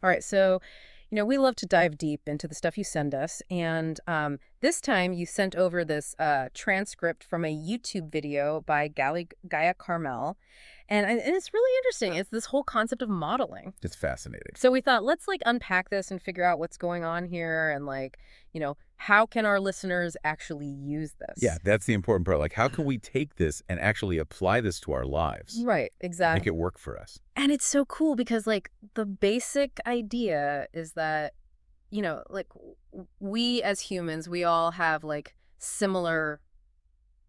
All right, so, we love to dive deep into the stuff you send us, and this time you sent over this transcript from a YouTube video by Gaia Carmel, and it's really interesting. It's this whole concept of modeling. It's fascinating. So we thought, let's unpack this and figure out what's going on here, and how can our listeners actually use this? Yeah, that's the important part. Like, how can we take this and actually apply this to our lives? Right, exactly. Make it work for us. And it's so cool because, the basic idea is that, we as humans, we all have, similar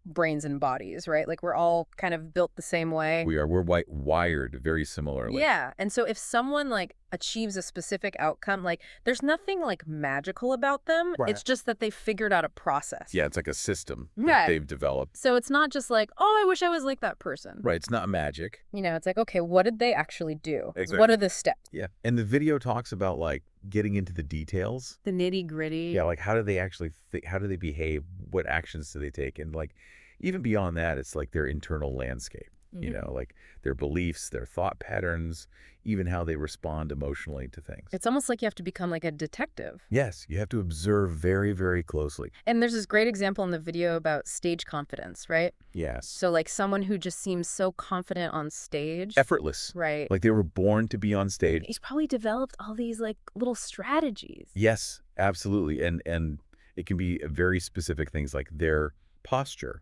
brains and bodies, right? We're all kind of built the same way. We're wired very similarly. Yeah. And so if someone, achieves a specific outcome, there's nothing, magical about them. Right. It's just that they figured out a process. Yeah, it's like a system that Right. they've developed. So it's not just I wish I was like that person. Right, it's not magic. It's okay, what did they actually do? Exactly. What are the steps? Yeah, and the video talks about, getting into the details. The nitty-gritty. Yeah, how do they actually how do they behave? What actions do they take? And, even beyond that, it's their internal landscape, their beliefs, their thought patterns, even how they respond emotionally to things. It's almost like you have to become a detective. Yes, you have to observe very, very closely. And there's this great example in the video about stage confidence, right? Yes. So someone who just seems so confident on stage. Effortless. Right. They were born to be on stage. He's probably developed all these little strategies. Yes, absolutely. And it can be very specific things like their posture,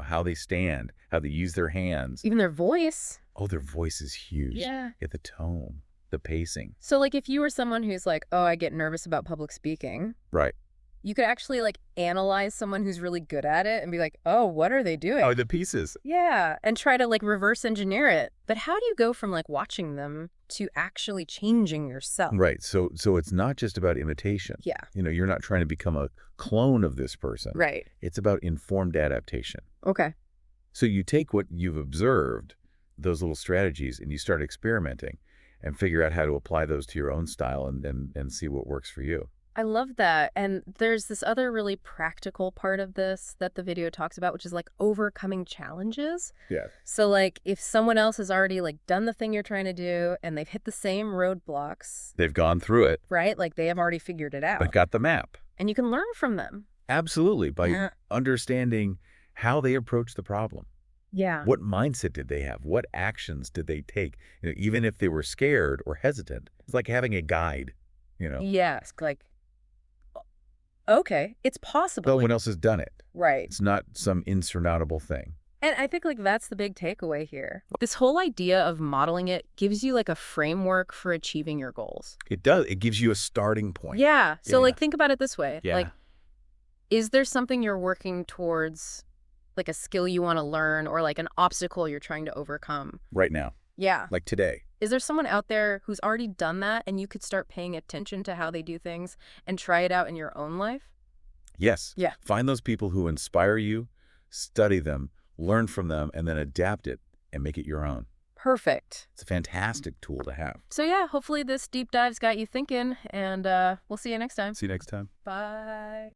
how they stand, how they use their hands. Even their voice. Oh, their voice is huge. Yeah. The tone, the pacing. So if you were someone who's oh, I get nervous about public speaking. Right. You could actually analyze someone who's really good at it and be oh, what are they doing? Oh, the pieces. Yeah, and try to reverse engineer it. But how do you go from watching them to actually changing yourself? Right. So it's not just about imitation. Yeah. You're not trying to become a clone of this person. Right. It's about informed adaptation. Okay. So you take what you've observed, those little strategies, and you start experimenting and figure out how to apply those to your own style and see what works for you. I love that. And there's this other really practical part of this that the video talks about, which is overcoming challenges. Yeah. So if someone else has already done the thing you're trying to do and they've hit the same roadblocks. They've gone through it. Right? They have already figured it out. But got the map. And you can learn from them. Absolutely. By understanding how they approach the problem. Yeah. What mindset did they have? What actions did they take? Even if they were scared or hesitant, it's like having a guide, Yes. Okay, it's possible. No one else has done it. Right. It's not some insurmountable thing. And I think that's the big takeaway here. This whole idea of modeling it gives you a framework for achieving your goals. It does. It gives you a starting point. Yeah. So Yeah. think about it this way. Yeah. Is there something you're working towards, a skill you want to learn or an obstacle you're trying to overcome? Right now. Yeah. Like today. Is there someone out there who's already done that and you could start paying attention to how they do things and try it out in your own life? Yes. Yeah. Find those people who inspire you, study them, learn from them, and then adapt it and make it your own. Perfect. It's a fantastic tool to have. So yeah, hopefully this deep dive's got you thinking, and we'll see you next time. See you next time. Bye.